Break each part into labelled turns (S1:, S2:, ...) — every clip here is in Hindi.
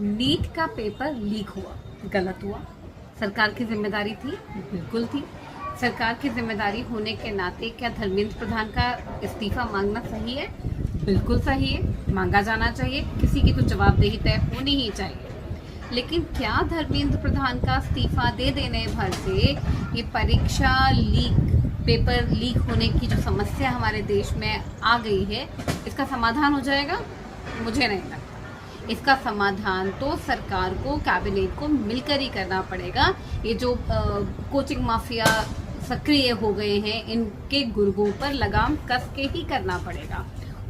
S1: नीट का पेपर लीक हुआ, गलत हुआ। सरकार की जिम्मेदारी थी, बिल्कुल थी। सरकार की जिम्मेदारी होने के नाते क्या धर्मेंद्र प्रधान का इस्तीफा मांगना सही है? बिल्कुल सही है, मांगा जाना चाहिए। किसी की तो जवाबदेही तय होनी ही चाहिए। लेकिन क्या धर्मेंद्र प्रधान का इस्तीफा दे देने भर से ये परीक्षा लीक, पेपर लीक होने की जो समस्या हमारे देश में आ गई है, इसका समाधान हो जाएगा? मुझे नहीं लगता। इसका समाधान तो सरकार को, कैबिनेट को मिलकर ही करना पड़ेगा। ये जो कोचिंग माफिया सक्रिय हो गए हैं, इनके गुर्गों पर लगाम कस के ही करना पड़ेगा।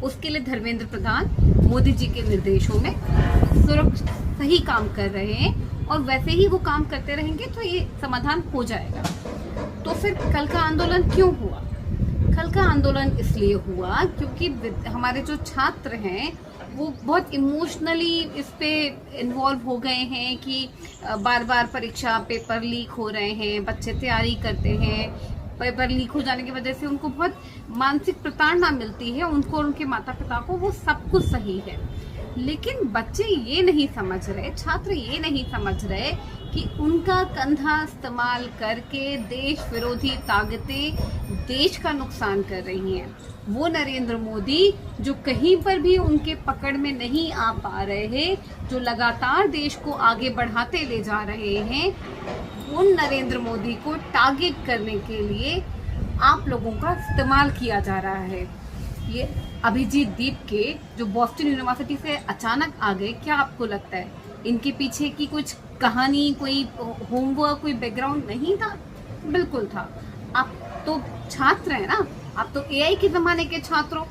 S1: उसके लिए धर्मेंद्र प्रधान मोदी जी के निर्देशों में सही काम कर रहे हैं और वैसे ही वो काम करते रहेंगे तो ये समाधान हो जाएगा। तो फिर कल का आंदोलन क्यों हुआ? कल का आंदोलन इसलिए हुआ क्योंकि हमारे जो छात्र हैं वो बहुत इमोशनली इस पे इन्वॉल्व हो गए हैं कि बार बार परीक्षा पेपर लीक हो रहे हैं, बच्चे तैयारी करते हैं, पेपर लीक हो जाने की वजह से उनको बहुत मानसिक प्रताड़ना मिलती है, उनको और उनके माता पिता को। वो सब कुछ सही है, लेकिन बच्चे ये नहीं समझ रहे, छात्र ये नहीं समझ रहे कि उनका कंधा इस्तेमाल करके देश विरोधी ताकतें देश का नुकसान कर रही हैं। वो नरेंद्र मोदी जो कहीं पर भी उनके पकड़ में नहीं आ पा रहे हैं, जो लगातार देश को आगे बढ़ाते ले जा रहे हैं, उन नरेंद्र मोदी को टारगेट करने के लिए आप लोगों का इस्तेमाल किया जा रहा है। ये अभिजीत दीप के जो बॉस्टन यूनिवर्सिटी से अचानक आ गए, क्या आपको लगता है इनके पीछे की कुछ कहानी, कोई होमवर्क, कोई बैकग्राउंड नहीं था? बिल्कुल था। आप तो छात्र हैं ना, आप तो एआई के जमाने के छात्रों।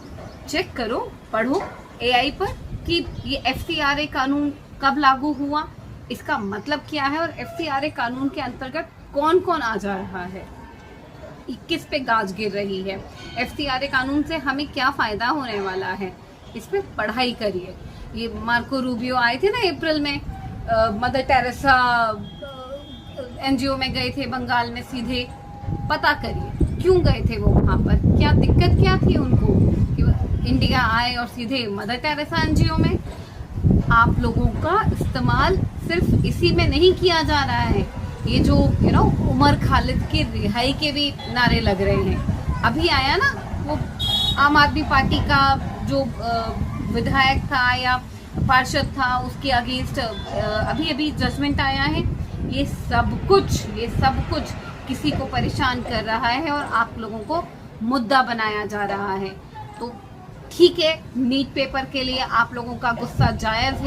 S1: चेक करो, पढ़ो एआई पर कि ये एफसीआरए कानून कब लागू हुआ, इसका मतलब क्या है और एफसीआरए कानून के अंतर्गत कौन कौन आ जा रहा है, किस पे गाज गिर रही है, एफसीआरए कानून से हमें क्या फायदा होने वाला है, इस पे पढ़ाई करिए। ये मार्को रूबियो आए थे ना अप्रैल में, मदर टेरेसा एनजीओ में गए थे बंगाल में, सीधे पता करिए क्यों गए थे वो वहां पर, क्या दिक्कत क्या थी उनको कि इंडिया आए और सीधे मदर टेरेसा एनजीओ में। आप लोगों का इस्तेमाल सिर्फ इसी में नहीं किया जा रहा है। ये जो उमर खालिद की रिहाई के भी नारे लग रहे हैं। अभी आया ना वो आम आदमी पार्टी का जो विधायक था या पार्षद था, उसके अगेंस्ट अभी जजमेंट आया है। ये सब कुछ किसी को परेशान कर रहा है और आप लोगों को मुद्दा बनाया जा रहा है। तो ठीक है, नीट पेपर के लिए आप लोगों का गुस्सा जायज है।